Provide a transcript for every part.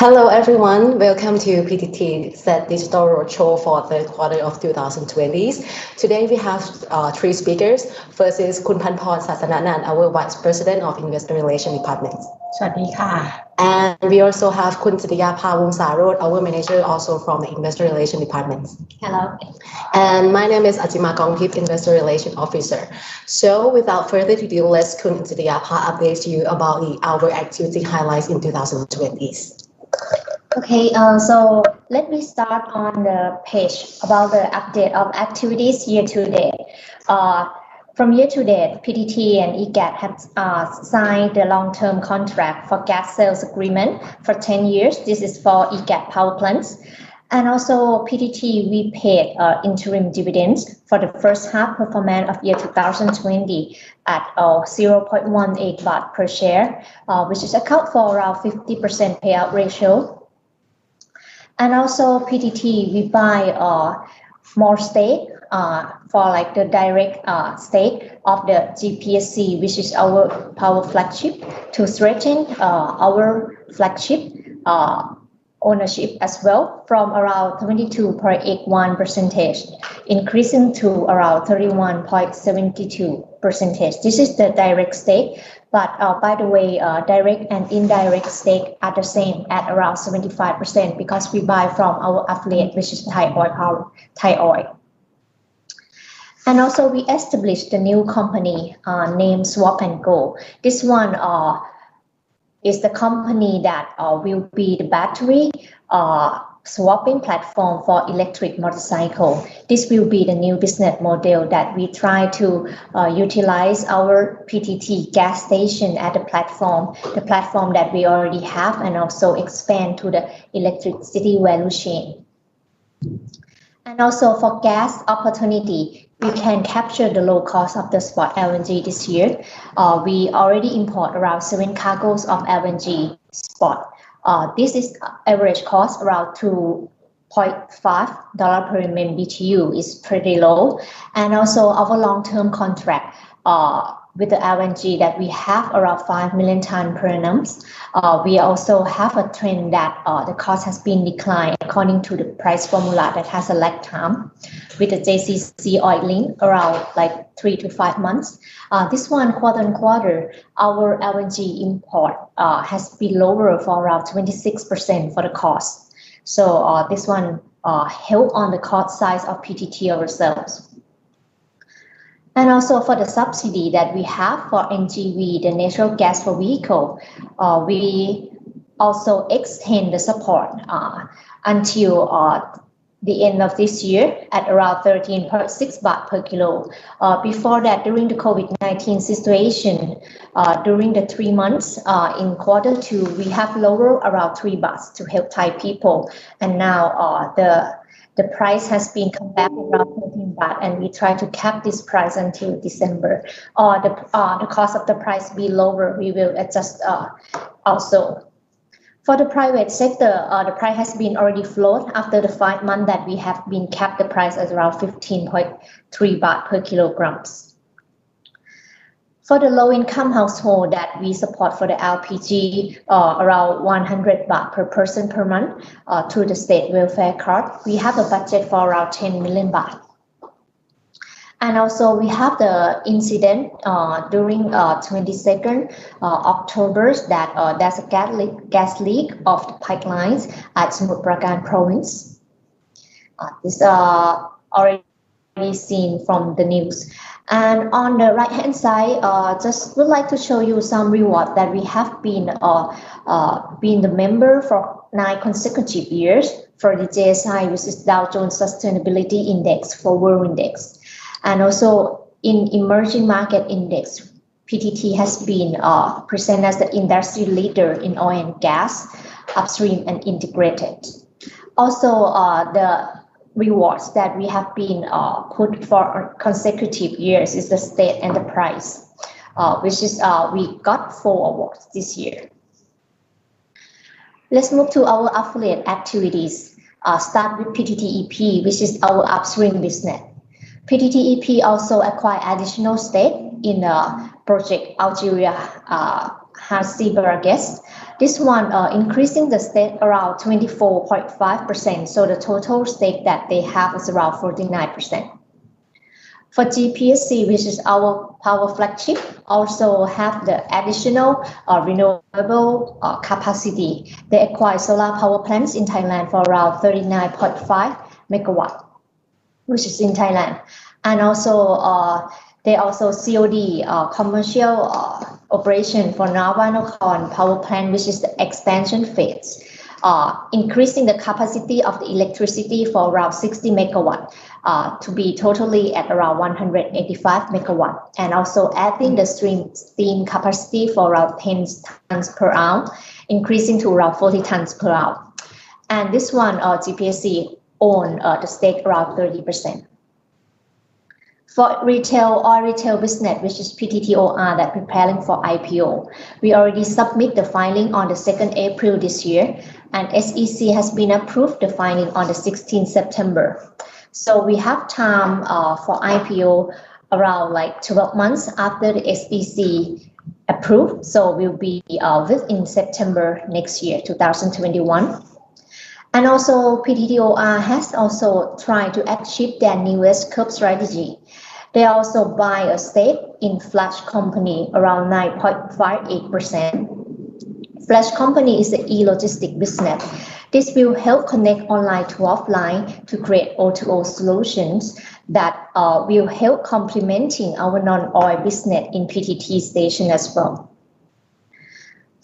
Hello everyone, welcome to PTT Set Digital Roadshow for third quarter of 2020. Today we have three speakers. First is Kun Panporn Sasananan, our Vice President of Investor Relations Department. สวัสดีค่ะ And we also have Kun Chitiyapha Wungsarod, our manager also from the Investor Relations Department. Hello. And my name is Ajima Kongtip, Investor Relations Officer. So without further ado, let's Kun Chitiyapha update you about our activity highlights in 2020. Okay, so let me start on the page about the update of activities year to date. From year to date, PTT and EGAT have signed the long-term contract for gas sales agreement for 10 years. This is for EGAT power plants. And also PTT, we paid interim dividends for the first half performance of year 2020 at 0.18 baht per share, which is account for around 50% payout ratio. And also PTT, we buy more stake for like the direct stake of the GPSC, which is our power flagship, to strengthen our flagship ownership as well from around 22.81%, increasing to around 31.72%. This is the direct stake, but by the way, direct and indirect stake are the same at around 75% because we buy from our affiliate, which is Thai Oil. And also we established a new company named Swap and Go. This one is the company that will be the battery swapping platform for electric motorcycle. This will be the new business model that we try to utilize our PTT gas station at the platform that we already have, and also expand to the electricity value chain. And also for gas opportunity, we can capture the low cost of the spot LNG this year. We already import around 7 cargoes of LNG spot. This is average cost around $2.5 per MMBTU is pretty low. And also our long-term contract with the LNG that we have around 5 million tons per annum. We also have a trend that the cost has been declined according to the price formula that has a lag time with the JCC oil link around like 3 to 5 months. This one quarter on quarter, our LNG import has been lower for around 26% for the cost. So this one help on the cost side of PTT ourselves. And also for the subsidy that we have for NGV, the natural gas for vehicle, we also extend the support until the end of this year at around 13.6 baht per kilo. Before that, during the COVID-19 situation, during the 3 months in quarter 2, we have lowered around 3 bahts to help Thai people. And now the price has been come back around 13 baht, and we try to cap this price until December. The cost of the price be lower, we will adjust also. For the private sector, the price has been already float after the 5 months that we have been capped the price at around 15.3 baht per kilograms. For the low-income household that we support for the LPG, around 100 baht per person per month through the state welfare card. We have a budget for around 10 million baht. And also we have the incident during 22nd October that there's a gas leak of the pipelines at Samut Prakan province. This already seen from the news. And on the right hand side, just would like to show you some reward that we have been the member for 9 consecutive years for the JSI, which is Dow Jones Sustainability Index for World Index. And also in emerging market index, PTT has been presented as the industry leader in oil and gas, upstream and integrated. Also, the rewards that we have been put for consecutive years is the state and the prize, which is we got 4 awards this year. Let's move to our affiliate activities. Start with PTTEP, which is our upstream business. PTTEP also acquired additional stake in project Algeria Hassi Baragas, This one increasing the stake around 24.5%. So the total stake that they have is around 49%. For GPSC, which is our power flagship, also have the additional renewable capacity. They acquire solar power plants in Thailand for around 39.5 megawatt, which is in Thailand. And also they also COD commercial operation for Navanokon power plant, which is the expansion phase, increasing the capacity of the electricity for around 60 megawatt to be totally at around 185 megawatt, and also adding the steam capacity for around 10 tons per hour, increasing to around 40 tons per hour. And this one, GPSC own the stake around 30%. For retail or retail business, which is PTTOR that preparing for IPO, we already submit the filing on the 2nd April this year, and SEC has been approved the filing on the 16th September. So we have time for IPO around like 12 months after the SEC approved. So we'll be within September next year, 2021. And also PTTOR has also tried to achieve their newest curve strategy. They also buy a stake in Flash Company around 9.58%. Flash Company is the e-logistic business. This will help connect online to offline to create O2O solutions that will help complementing our non-oil business in PTT station as well.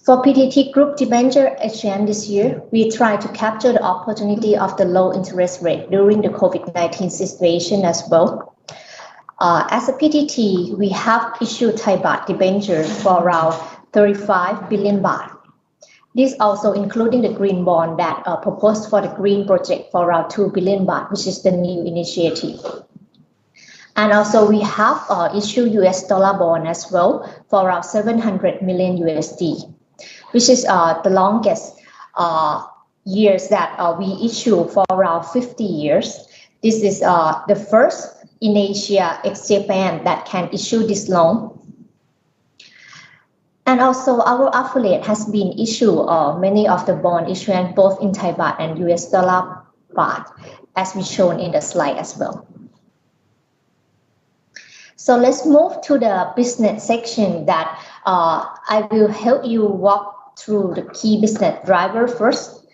For PTT Group debenture exchange this year, we try to capture the opportunity of the low interest rate during the COVID-19 situation as well. As a PTT, we have issued Thai baht debenture for around 35 billion baht. This also including the green bond that proposed for the green project for around 2 billion baht, which is the new initiative. And also we have issued US dollar bond as well for around 700 million USD, which is the longest years that we issue for around 50 years. This is the first in Asia, ex-Japan, that can issue this loan. And also our affiliate has been issued many of the bond issuance both in Thai baht and US dollar baht, as we shown in the slide as well. So let's move to the business section that I will help you walk through the key business driver first.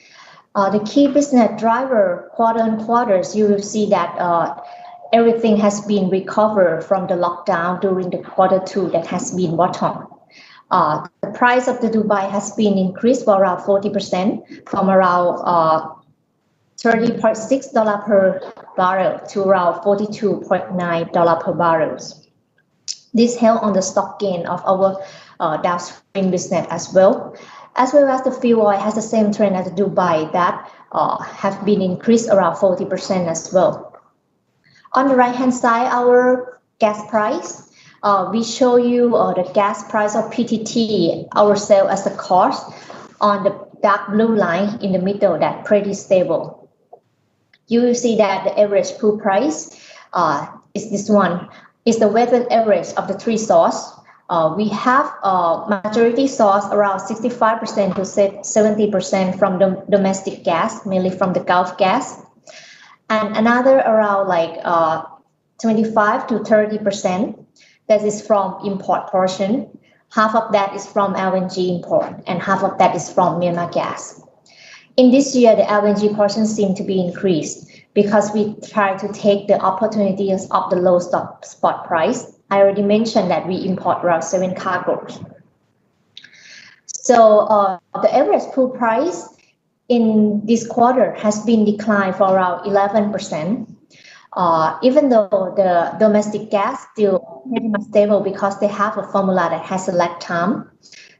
The key business driver quarter on quarters, you will see that everything has been recovered from the lockdown during the quarter 2 that has been bottom. The price of the Dubai has been increased for around 40% from around $30.6 per barrel to around $42.9 per barrel. This helped on the stock gain of our downstream business as well as the fuel oil has the same trend as Dubai that have been increased around 40% as well. On the right hand side, our gas price. We show you the gas price of PTT, our sale as the cost on the dark blue line in the middle, that pretty stable. You will see that the average pool price is this one, is the weighted average of the 3 sources. We have majority source around 65% to 70% from the domestic gas, mainly from the Gulf gas. And another around like 25 to 30%. That is from import portion. Half of that is from LNG import and half of that is from Myanmar gas. In this year, the LNG portion seemed to be increased because we try to take the opportunities of the low spot price. I already mentioned that we import around 7 cargoes. So the average pool price in this quarter has been declined for around 11%. Even though the domestic gas still pretty much stable because they have a formula that has a lag time.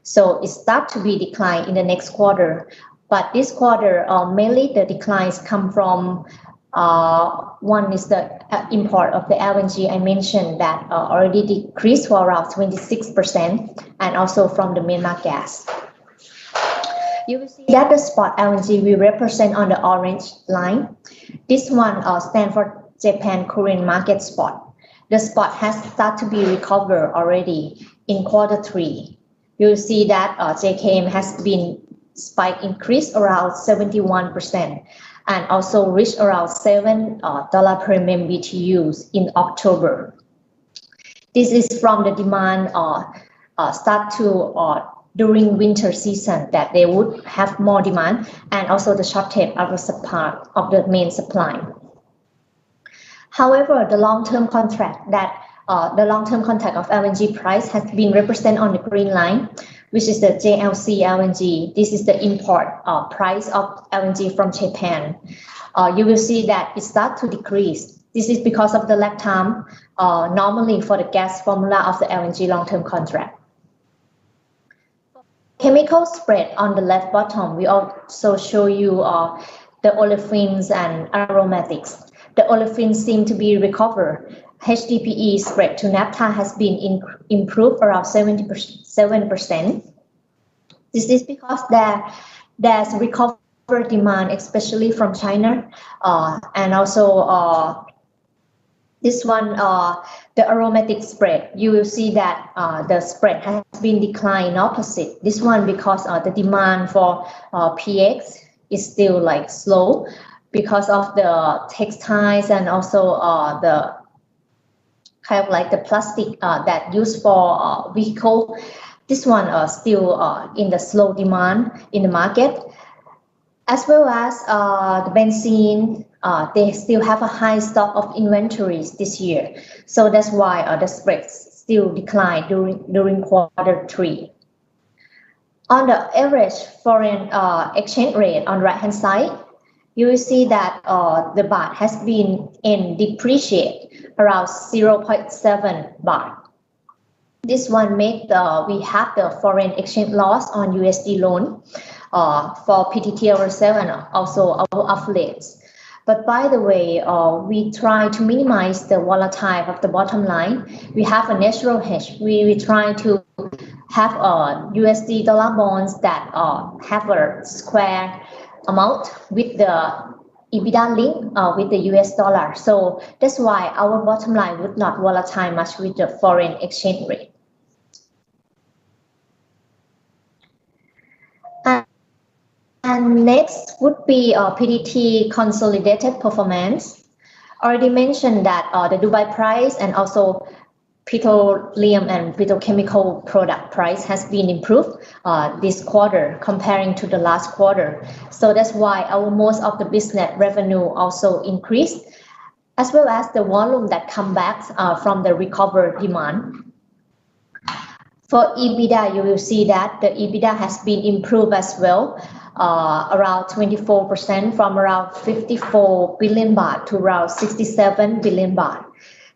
So it starts to be declined in the next quarter. But this quarter, mainly the declines come from one is the import of the LNG. I mentioned that already decreased for around 26% and also from the Myanmar gas. You will see that the spot LNG we represent on the orange line. This one stands for Japan Korean market spot. The spot has started to be recovered already in quarter 3. You'll see that JKM has been spike increased around 71% and also reached around $7 per MMBTU in October. This is from the demand start to during winter season that they would have more demand, and also the shortage of the supply of the main supply. However, the long-term contract of LNG price has been represented on the green line, which is the JLC LNG. This is the import price of LNG from Japan. You will see that it starts to decrease. This is because of the lag time normally for the gas formula of the LNG long-term contract. Chemical spread on the left bottom, we also show you the olefins and aromatics. The olefins seem to be recovered. HDPE spread to naphtha has been improved around 7%. This is because there's recovered demand, especially from China, and also this one, the aromatic spread. You will see that the spread has been declined opposite. This one because the demand for PX is still like slow because of the textiles and also the kind of like the plastic that used for vehicle. This one still in the slow demand in the market, as well as the benzene. They still have a high stock of inventories this year, so that's why the spreads still decline during Q3. On the average foreign exchange rate on the right hand side, you will see that the baht has been depreciate around 0.7 baht. This one make we have the foreign exchange loss on USD loan for PTT ourselves and also our affiliates. But by the way, we try to minimize the volatile of the bottom line. We have a natural hedge. We try to have USD dollar bonds that have a square amount with the EBITDA link with the US dollar. So that's why our bottom line would not volatile much with the foreign exchange rate. And next would be Pdt Consolidated Performance. Already mentioned that the Dubai price and also petroleum and petrochemical product price has been improved this quarter comparing to the last quarter. So that's why our most of the business revenue also increased, as well as the volume that come back from the recovered demand. For EBITDA, you will see that the EBITDA has been improved as well, around 24% from around 54 billion baht to around 67 billion baht.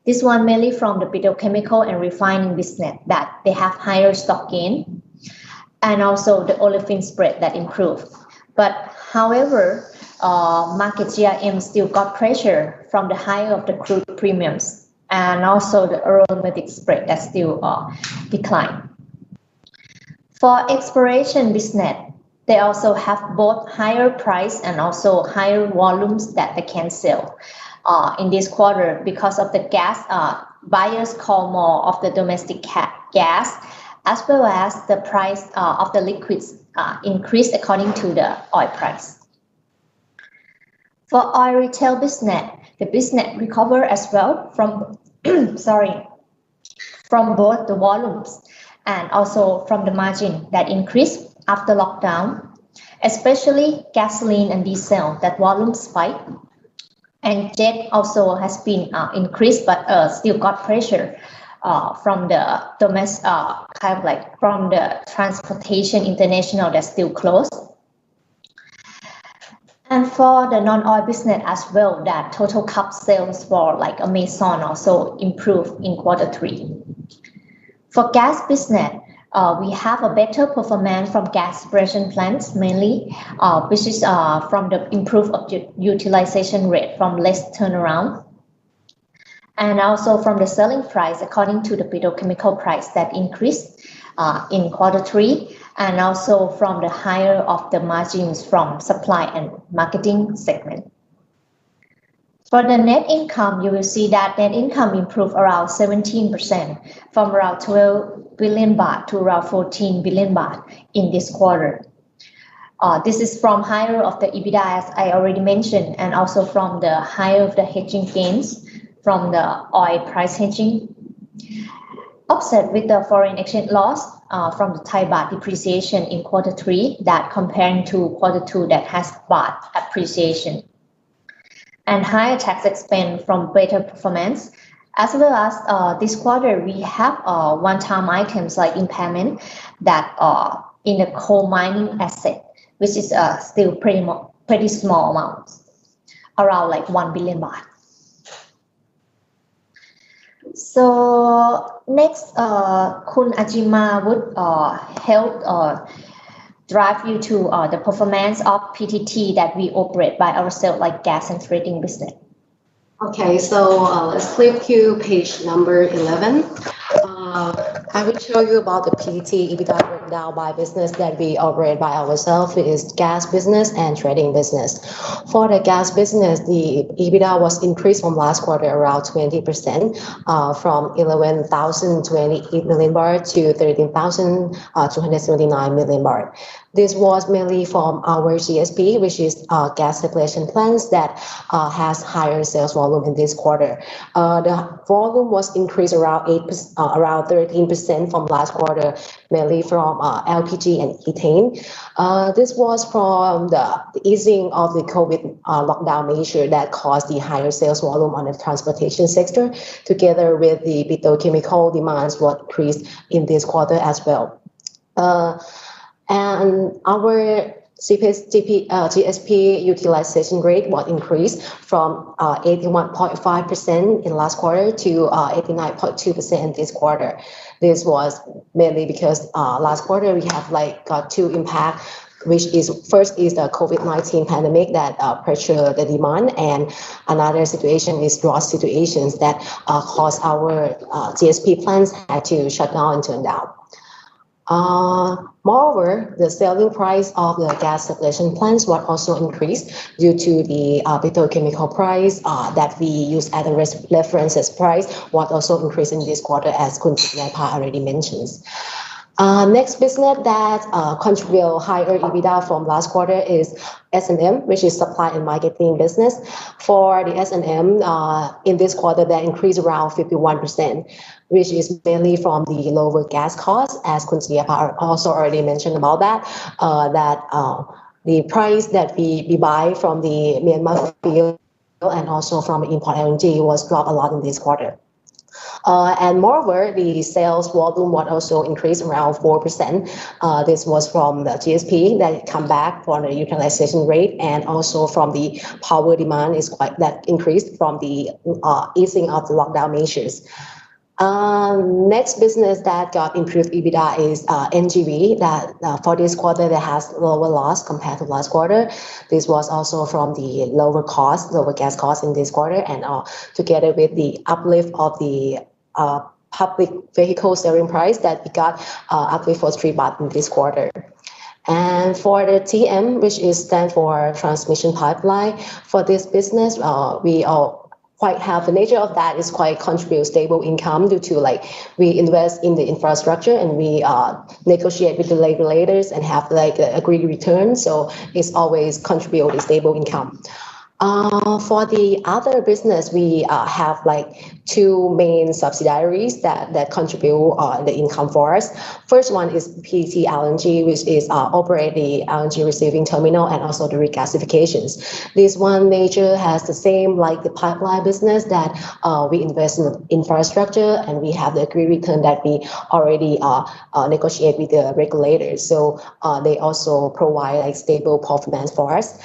This one mainly from the petrochemical and refining business that they have higher stock gain, and also the olefin spread that improved. But however, market GRM still got pressure from the high of the crude premiums and also the aromatic spread that still declined. For exploration business, they also have both higher price and also higher volumes that they can sell in this quarter because of the gas. Buyers call more of the domestic gas, as well as the price of the liquids increased according to the oil price. For oil retail business, the business recover as well from from both the volumes and also from the margin that increased after lockdown, especially gasoline and diesel, that volume spike. And jet also has been increased, but still got pressure from the domestic, kind of like from the transportation international that's still closed. And for the non-oil business as well, that total cup sales for like Amazon also improved in Q3. For gas business, we have a better performance from gas separation plants mainly, which is from the improved utilization rate from less turnaround, and also from the selling price according to the petrochemical price that increased in Q3, and also from the higher of the margins from supply and marketing segment. For the net income, you will see that net income improved around 17% from around 12 billion baht to around 14 billion baht in this quarter. This is from higher of the EBITDA, as I already mentioned, and also from the higher of the hedging gains from the oil price hedging, offset with the foreign exchange loss from the Thai baht depreciation in Q3 that comparing to Q2 that has baht appreciation, and higher tax expense from better performance, as well as this quarter we have one-time items like impairment that in the coal mining asset, which is still pretty small amounts, around like 1 billion baht. So next, Kun Ajima would help drive you to the performance of PTT that we operate by ourselves, like gas and trading business. Okay, so let's flip to page number 11. I will show you about the PTT EBITDA breakdown by business that we operate by ourselves. It is gas business and trading business. For the gas business, the EBITDA was increased from last quarter around 20%, from 11,028 million baht to 13,279 million baht. This was mainly from our GSP, which is gas separation plants that has higher sales volume in this quarter. The volume was increased around 13% from last quarter, mainly from LPG and ethane. This was from the easing of the COVID lockdown measure that caused the higher sales volume on the transportation sector, together with the petrochemical demands was increased in this quarter as well. And our GSP utilization rate was increased from 81.5% in last quarter to 89.2% in this quarter. This was mainly because last quarter we have got two impacts, which is first is the COVID-19 pandemic that pressure the demand, and another situation is drought situations that caused our GSP plants had to shut down and turn down. Moreover, the selling price of the gas separation plants was also increased due to the petrochemical price that we use as a reference price was also increased in this quarter, as Kun Siyapa already mentions. Next business that contribute higher EBITDA from last quarter is S&M, which is supply and marketing business. For the S&M, in this quarter, that increased around 51%, which is mainly from the lower gas costs, as Kun Siyapa also already mentioned about that, the price that we buy from the Myanmar field and also from import LNG was dropped a lot in this quarter. And moreover, the sales volume was also increased around 4%. This was from the GSP that come back for the utilization rate, and also from the power demand that increased from the easing of the lockdown measures. Next business that got improved EBITDA is NGV, that for this quarter that has lower loss compared to last quarter. This was also from the lower gas cost in this quarter, and together with the uplift of the public vehicle selling price that we got uplift for 3 baht in this quarter. And for the TM, which is stand for transmission pipeline, for this business, we quite have the nature of that is quite contribute stable income due to we invest in the infrastructure and we negotiate with the regulators and have agreed return, so it's always contribute a stable income. For the other business, we have two main subsidiaries that contribute the income for us. First one is PTT LNG, which is operate the LNG receiving terminal and also the regasifications. This one nature has the same like the pipeline business that we invest in the infrastructure and we have the agreed return that we already negotiate with the regulators. So they also provide stable performance for us.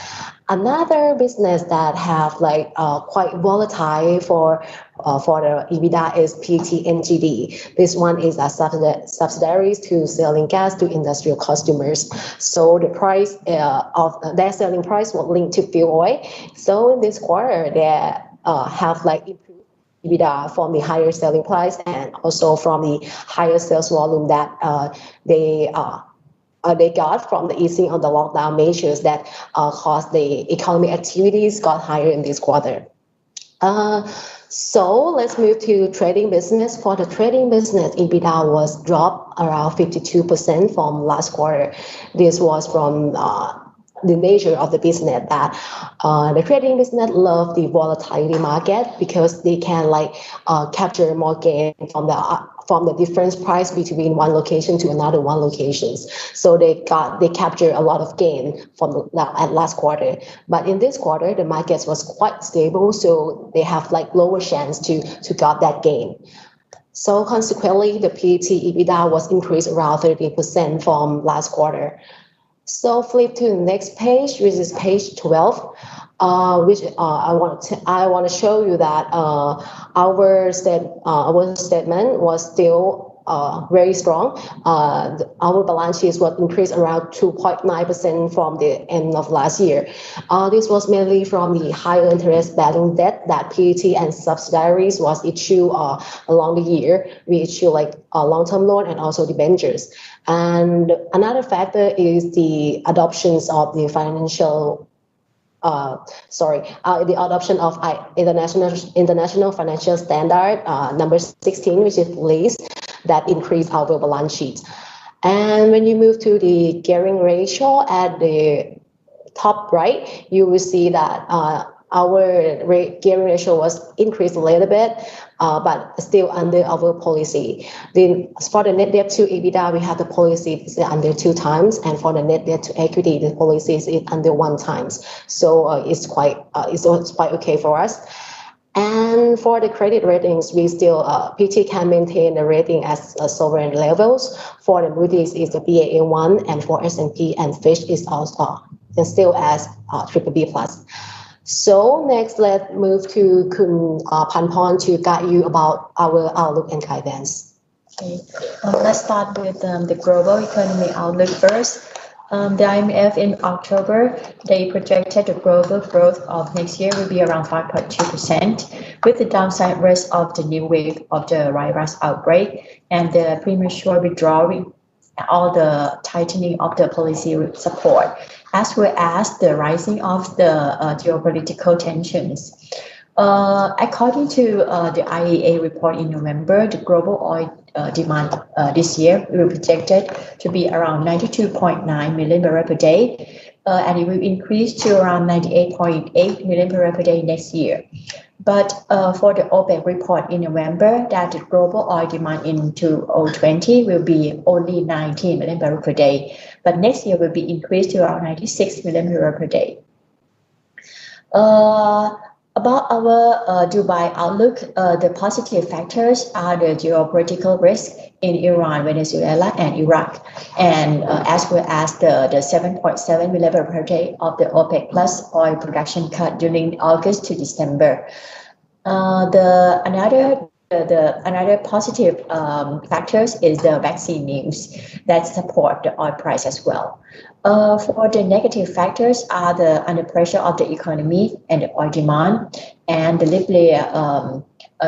Another business that have quite volatile for the EBITDA is PTNGD. This one is a subsidiaries to selling gas to industrial customers. So the price of their selling price will link to fuel oil. So in this quarter, they have improved EBITDA from the higher selling price and also from the higher sales volume that they got from the easing of the lockdown measures that caused the economic activities got higher in this quarter. So let's move to trading business. For the trading business, EBITDA was dropped around 52% from last quarter. This was from the nature of the business that the trading business love the volatility market because they can capture more gain from the difference price between one location to another one locations. So they capture a lot of gain from at last quarter. But in this quarter, the market was quite stable, so they have lower chance to got that gain. So consequently, the PET EBITDA was increased around 30% from last quarter. So flip to the next page, which is page 12, which I want to show you that our statement was still very strong. Our balance sheet was increased around 2.9% from the end of last year. This was mainly from the higher interest bearing debt that PET and subsidiaries was issued along the year. We issue a long-term loan and also debentures. And another factor is the adoptions of the the adoption of international financial standard number 16, which is lease, that increased our balance sheet. And when you move to the gearing ratio at the top right, you will see that our gearing ratio was increased a little bit, but still under our policy. Then for the net debt to EBITDA, we have the policy is under 2 times, and for the net debt to equity, the policy is under 1 times. So it's quite okay for us. And for the credit ratings, we still PT can maintain the rating as sovereign levels. For the Moody's is the Baa1, and for S&P and Fitch is also still as BBB+. So next, let's move to Kun Panporn to guide you about our outlook and guidance. Okay, let's start with the global economy outlook first. The IMF in October, they projected the global growth of next year will be around 5.2%, with the downside risk of the new wave of the virus outbreak and the premature withdrawal, all the tightening of the policy support, as well as the rising of the geopolitical tensions. According to the IEA report in November, the global oil demand this year will be projected to be around 92.9 million barrels per day, and it will increase to around 98.8 million barrels per day next year. But for the OPEC report in November, that the global oil demand in 2020 will be only 19 million barrels per day, but next year will be increased to around 96 million barrels per day. About our Dubai outlook, the positive factors are the geopolitical risk in Iran, Venezuela, and Iraq, and as well as the 7.7 million barrels per day of the OPEC plus oil production cut during August to December. Another positive factors is the vaccine news that support the oil price as well. For the negative factors are the under pressure of the economy and the oil demand, and the Libya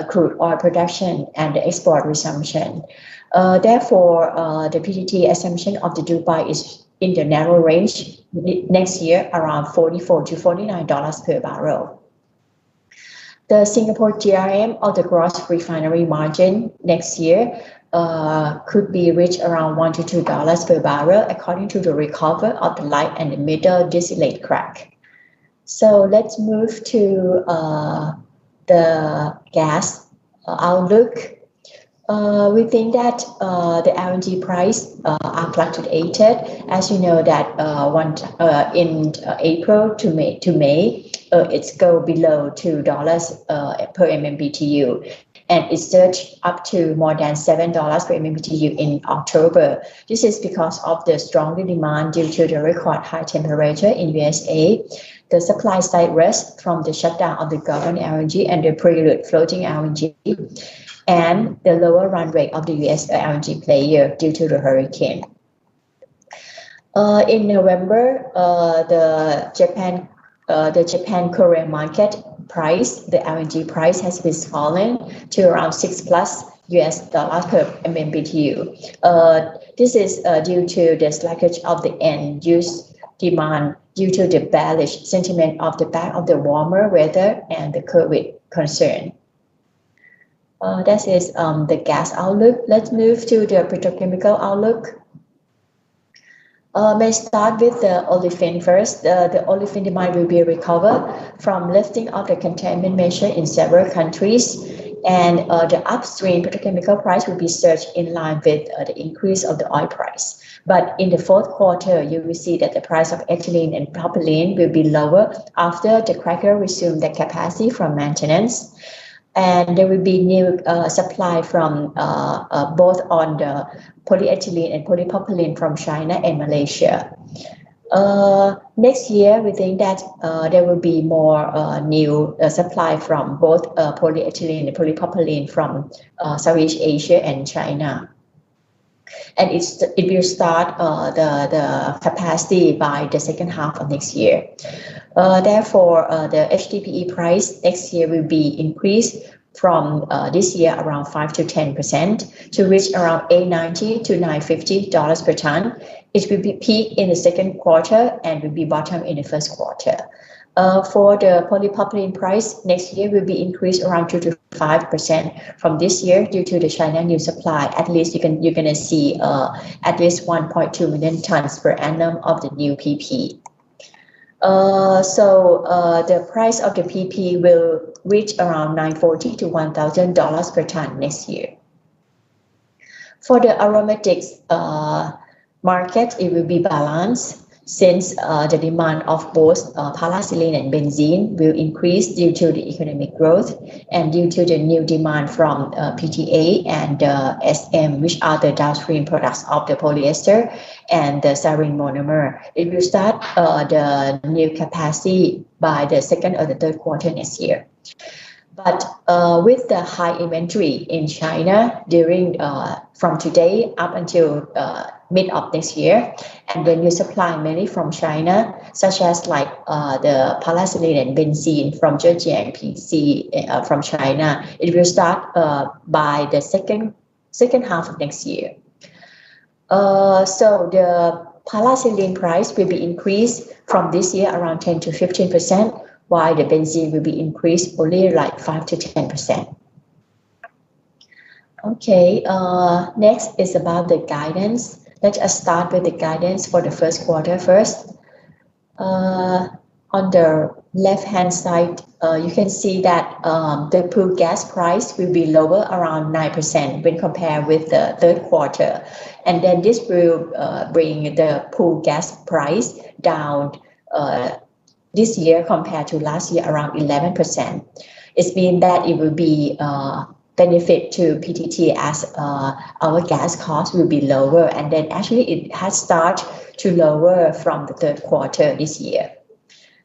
crude oil production and the export resumption. Therefore, the PTT assumption of the Dubai is in the narrow range next year, around $44 to $49 per barrel. The Singapore GRM of the gross refinery margin next year could be reached around $1 to $2 per barrel, according to the recovery of the light and the middle distillate crack. So let's move to the gas outlook. We think that the LNG price are fluctuated. As you know that in April to May, it's go below $2 per MMBTU, and it surged up to more than $7 per MMBTU in October. This is because of the stronger demand due to the record high temperature in USA, the supply side risk from the shutdown of the government LNG and the prelude floating LNG, and the lower run rate of the US LNG player due to the hurricane. In November, the Japan-Korea market price, the LNG price has been fallen to around $6+ per MMBTU. This is due to the slackage of the end-use demand due to the bearish sentiment of the back of the warmer weather and the COVID concern. That is the gas outlook. Let's move to the petrochemical outlook. May start with the olefin first. The olefin demand will be recovered from lifting of the containment measure in several countries, and the upstream petrochemical price will be surged in line with the increase of the oil price. But in the fourth quarter, you will see that the price of ethylene and propylene will be lower after the cracker resume their capacity from maintenance. And there will be new supply from both on the polyethylene and polypropylene from China and Malaysia. Next year, we think that there will be more new supply from both polyethylene and polypropylene from Southeast Asia and China. And it will start the capacity by the second half of next year. Therefore, the HDPE price next year will be increased from this year around 5 to 10% to reach around $890 to $950 per ton. It will be peak in the second quarter and will be bottom in the first quarter. For the polypropylene price next year will be increased around 2 to 5% from this year due to the China new supply. At least you're gonna see at least 1.2 million tons per annum of the new PP. The price of the PP will reach around $940 to $1,000 per ton next year. For the aromatics market, it will be balanced since the demand of both paraxylene and benzene will increase due to the economic growth and due to the new demand from PTA and SM, which are the downstream products of the polyester and the styrene monomer. It will start the new capacity by the second or the third quarter next year. But with the high inventory in China during from today up until mid of next year, and when you supply mainly from China, such as like the paraxylene and benzene from Georgia and PC from China, it will start by the second half of next year. So the paraxylene price will be increased from this year around 10 to 15%, while the benzene will be increased only like 5 to 10%. Okay, next is about the guidance. Let us start with the guidance for the first quarter first. On the left-hand side, you can see that the pool gas price will be lower around 9% when compared with the third quarter. And then this will bring the pool gas price down this year compared to last year around 11%. It means that it will be benefit to PTT as our gas cost will be lower, and then actually it has started to lower from the third quarter this year.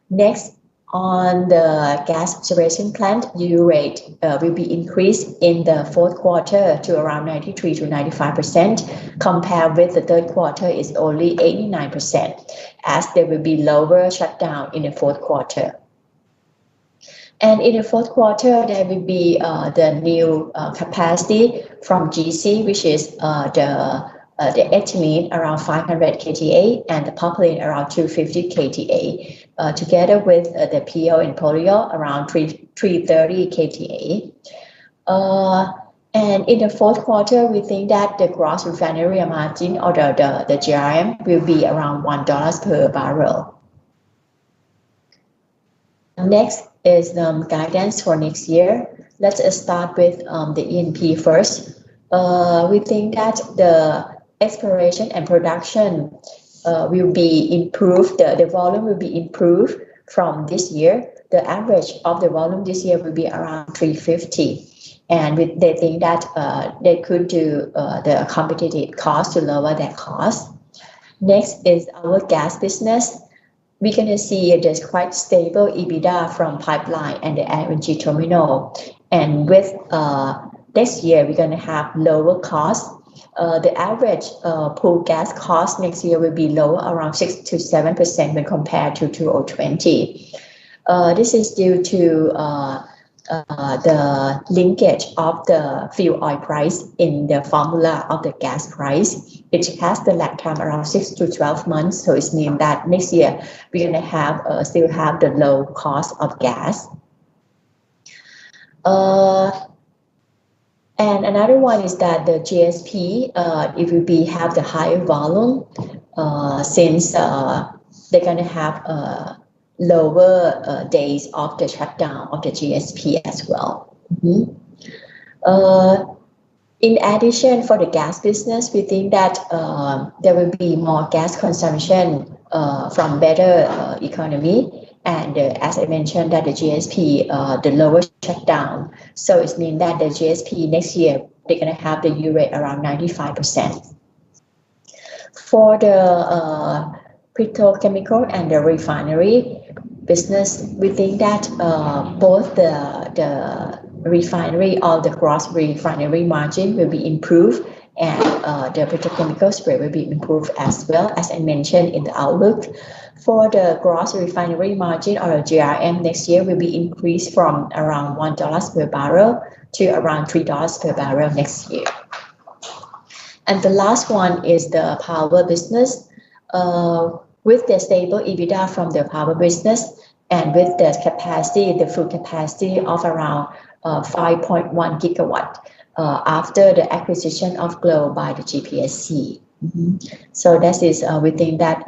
Next, on the gas observation plant, U rate will be increased in the fourth quarter to around 93 to 95%, compared with the third quarter is only 89%, as there will be lower shutdown in the fourth quarter. And in the fourth quarter, there will be the new capacity from GC, which is the ethylene around 500 KTA and the propylene around 250 KTA, together with the PO and polyol around 330 KTA. And in the fourth quarter, we think that the gross refinery margin or the GRM will be around $1 per barrel. Next is the guidance for next year. Let's start with the E&P first. We think that the exploration and production will be improved. The volume will be improved from this year. The average of the volume this year will be around 350. And they think that they could do the competitive cost to lower that cost. Next is our gas business. We're going to see there's quite stable EBITDA from pipeline and the LNG terminal. And with next year, we're going to have lower costs. The average pool gas cost next year will be lower around 6 to 7% when compared to 2020. This is due to the linkage of the fuel oil price in the formula of the gas price. It has the lag time around 6 to 12 months. So it means that next year we're going to have still have the low cost of gas. And another one is that the GSP, it will be have the higher volume. since they're going to have lower days of the shutdown of the GSP as well. In addition, for the gas business, we think that there will be more gas consumption from better economy. And as I mentioned, that the GSP, the lower shutdown. So it means that the GSP next year, they're going to have the U rate around 95%. For the petrochemical and the refinery business, we think that both the refinery or the gross refinery margin will be improved, and the petrochemical spread will be improved as well, as I mentioned in the outlook. For the gross refinery margin or GRM next year will be increased from around $1 per barrel to around $3 per barrel next year. And the last one is the power business. With the stable EBITDA from the power business and with the capacity, the full capacity of around 5.1 gigawatt after the acquisition of Glow by the GPSC. So that is, we think that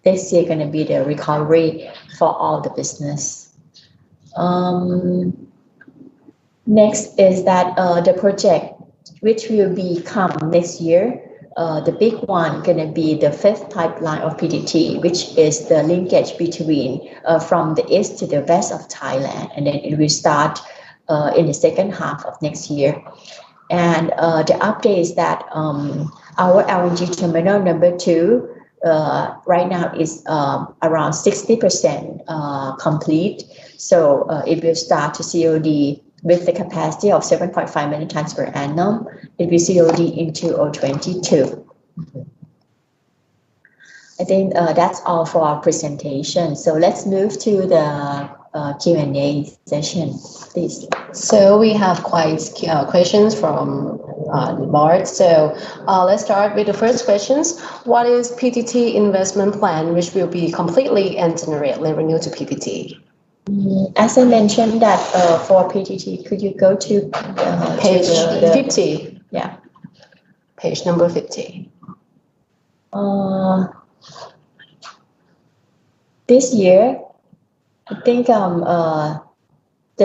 this year going to be the recovery for all the business. Next is that the project which will become next year, the big one going to be the fifth pipeline of PTT, which is the linkage between from the east to the west of Thailand, and then it will start in the second half of next year. And the update is that our LNG terminal number 2 right now is around 60% complete. So it will start to COD with the capacity of 7.5 million tons per annum. It will COD in 2022. I think that's all for our presentation. So let's move to the Q&A session, please. So we have quite questions from the board. So let's start with the first questions. What is PTT investment plan which will be completely and generate revenue to PTT? As I mentioned that for PTT, could you go to page 50? Yeah. Page number 50. This year, I think the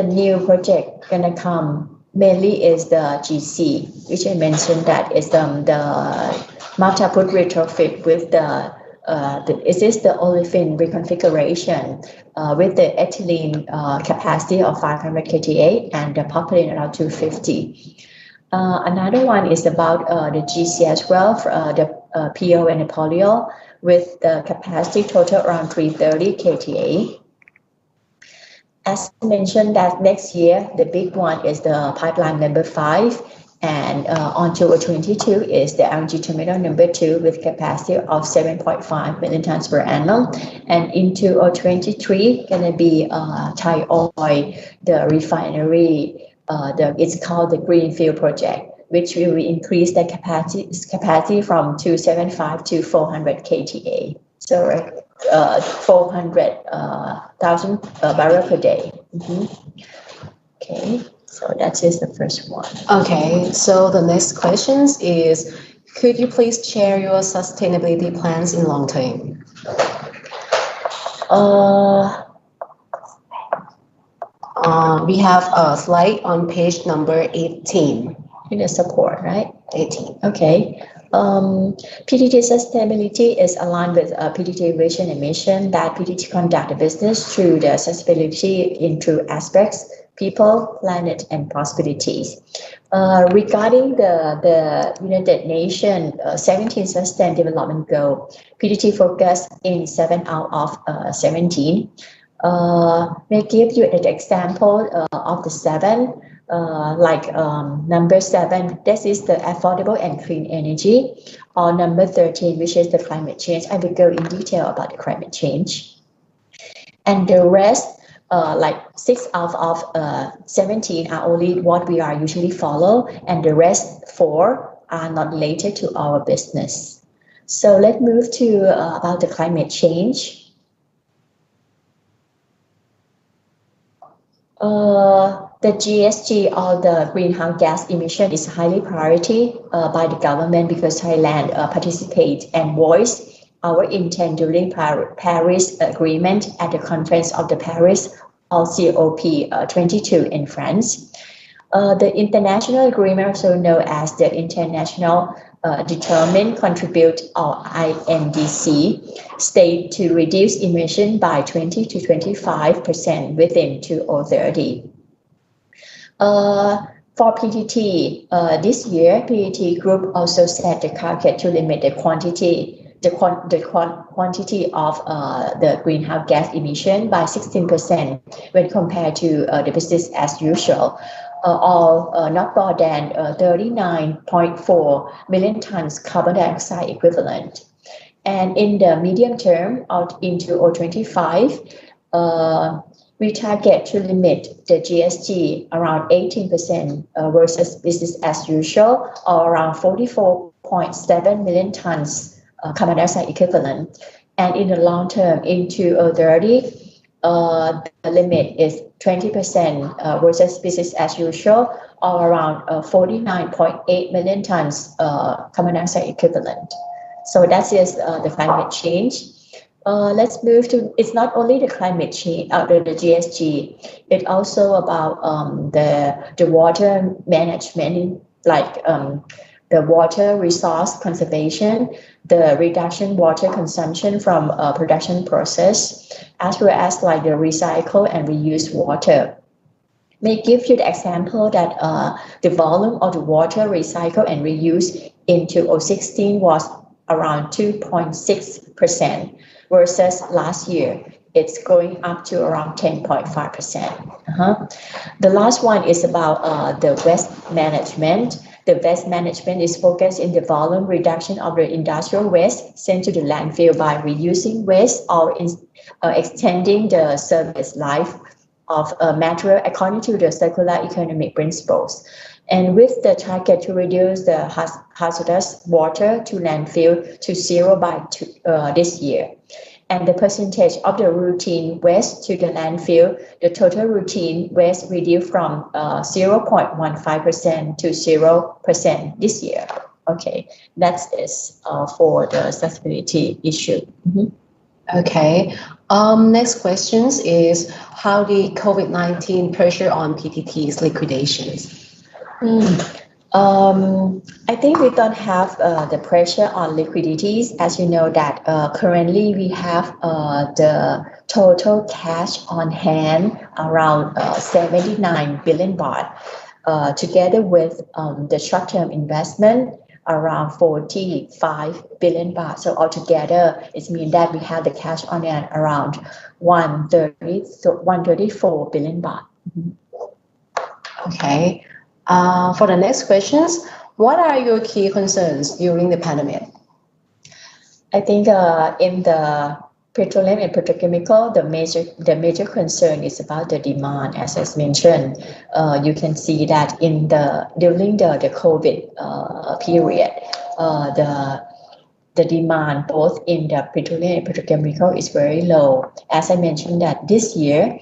new project gonna come mainly is the GC, which I mentioned that is the multi-put retrofit with the is this the olefin reconfiguration with the ethylene capacity of 500 KTA and the propylene around 250. Another one is about the GC as well, for the PO and the polyol with the capacity total around 330 KTA. As mentioned that next year, the big one is the pipeline number 5, and on 2022 is the LNG terminal number 2 with capacity of 7.5 million tons per annum. And in 2023, gonna be Thai Oil, the refinery, it's called the Greenfield project, which will increase the capacity from 275 to 400 KTA. So 400,000 barrel per day. Okay, so that is the first one. Okay, so the next question is, could you please share your sustainability plans in long term? We have a slide on page number 18. In the support, right? 18. Okay. PTT sustainability is aligned with PTT vision and mission that PTT conduct the business through the sustainability in 2 aspects: people, planet, and possibilities. Regarding the United Nations 17 Sustainable Development Goal, PTT focused in 7 out of 17. May give you an example of the 7. Number 7, this is the affordable and clean energy, or number 13, which is the climate change. I will go in detail about the climate change. And the rest, 6 out of 17 are only what we are usually follow, and the rest 4 are not related to our business. So let's move to about the climate change. The GSG or the greenhouse gas emission is highly priority by the government because Thailand participate and voice our intent during Paris Agreement at the Conference of the Paris or COP22 in France. The international agreement, also known as the International Determined Contribute or INDC, state to reduce emission by 20 to 25% within 2030. For PTT, this year, PTT Group also set the target to limit the quantity of the greenhouse gas emission by 16% when compared to the business as usual, or not more than 39.4 million tons carbon dioxide equivalent. And in the medium term, out into 2025, we target to limit the GSG around 18% versus business as usual, or around 44.7 million tons carbon dioxide equivalent. And in the long term, into 2030, the limit is 20% versus business as usual, or around 49.8 million tons carbon dioxide equivalent. So that is the climate change. Let's move to, it's not only the climate change, the GSG, it's also about the water management, like the water resource conservation, the reduction water consumption from production process, as well as like the recycle and reuse water. May give you the example that the volume of the water recycle and reuse in 2016 was around 2.6% versus last year. It's going up to around 10.5%. The last one is about the waste management. The waste management is focused in the volume reduction of the industrial waste sent to the landfill by reusing waste or extending the service life of material according to the circular economic principles. And with the target to reduce the hazardous water to landfill to zero by this year. And the percentage of the routine waste to the landfill, the total routine waste reduced from 0.15% to 0% this year. Okay, that's this for the sustainability issue. Okay. Next question is how the COVID-19 pressure on PTT's liquidations? I think we don't have the pressure on liquidities. As you know that currently we have the total cash on hand around 79 billion baht, together with the short-term investment around 45 billion baht. So altogether, it means that we have the cash on hand around 134 billion baht. Okay. For the next questions, what are your key concerns during the pandemic? I think in the petroleum and petrochemical, the major concern is about the demand. As I mentioned, you can see that during the COVID period, the demand both in the petroleum and petrochemical is very low. As I mentioned that this year,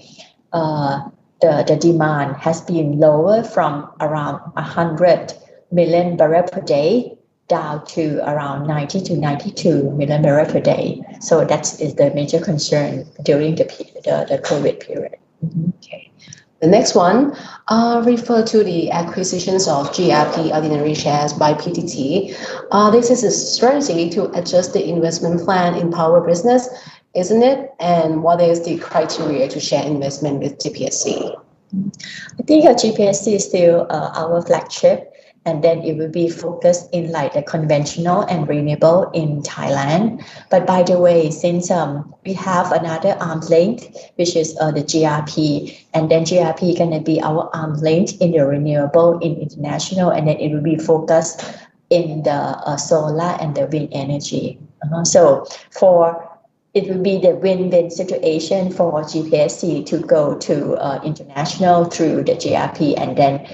the demand has been lower from around 100 million barrels per day down to around 90 to 92 million barrels per day. So that is the major concern during the COVID period. Okay. The next one refer to the acquisitions of GRP ordinary shares by PTT. This is a strategy to adjust the investment plan in power business, isn't it? And what is the criteria to share investment with GPSC? I think GPSC is still our flagship, and then it will be focused in like the conventional and renewable in Thailand. But by the way, since we have another arm's length, which is the GRP, and then GRP gonna be our arm's length in the renewable in international, and then it will be focused in the solar and the wind energy. So it will be the win-win situation for GPSC to go to international through the GRP, and then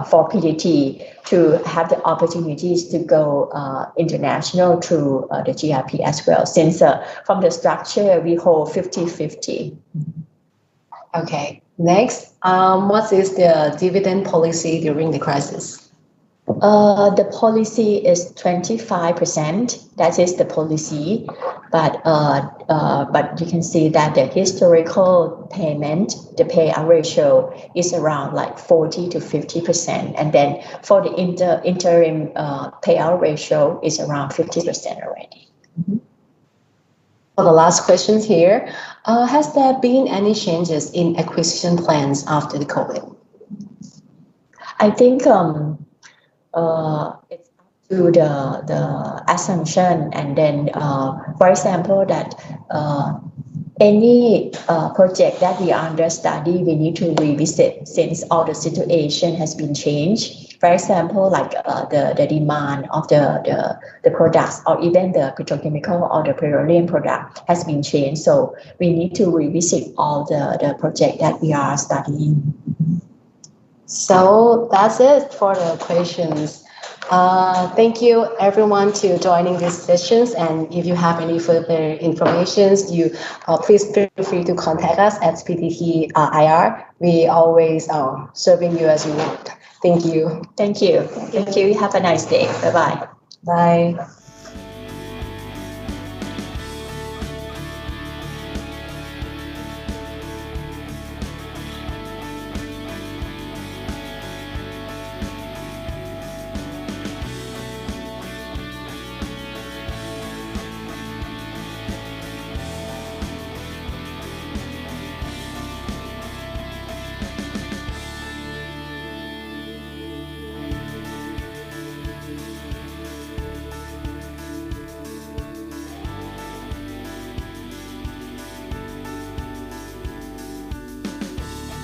for PTT to have the opportunities to go international through the GRP as well, since from the structure we hold 50-50. Okay. Next, what is the dividend policy during the crisis? The policy is 25%. That is the policy, but you can see that the historical payment, the payout ratio is around like 40 to 50%, and then for the interim payout ratio is around 50% already. For the last question here, has there been any changes in acquisition plans after the COVID? I think it's up to the assumption, and then for example that any project that we are under study, we need to revisit since all the situation has been changed. For example, like the demand of the products, or even the petrochemical or the petroleum product has been changed. So we need to revisit all the project that we are studying. So that's it for the questions. Thank you everyone to joining these sessions, and if you have any further information, you please feel free to contact us at PTT IR. We always are serving you as you want. Thank you. Thank you. Thank you. Have a nice day. Bye-bye. Bye.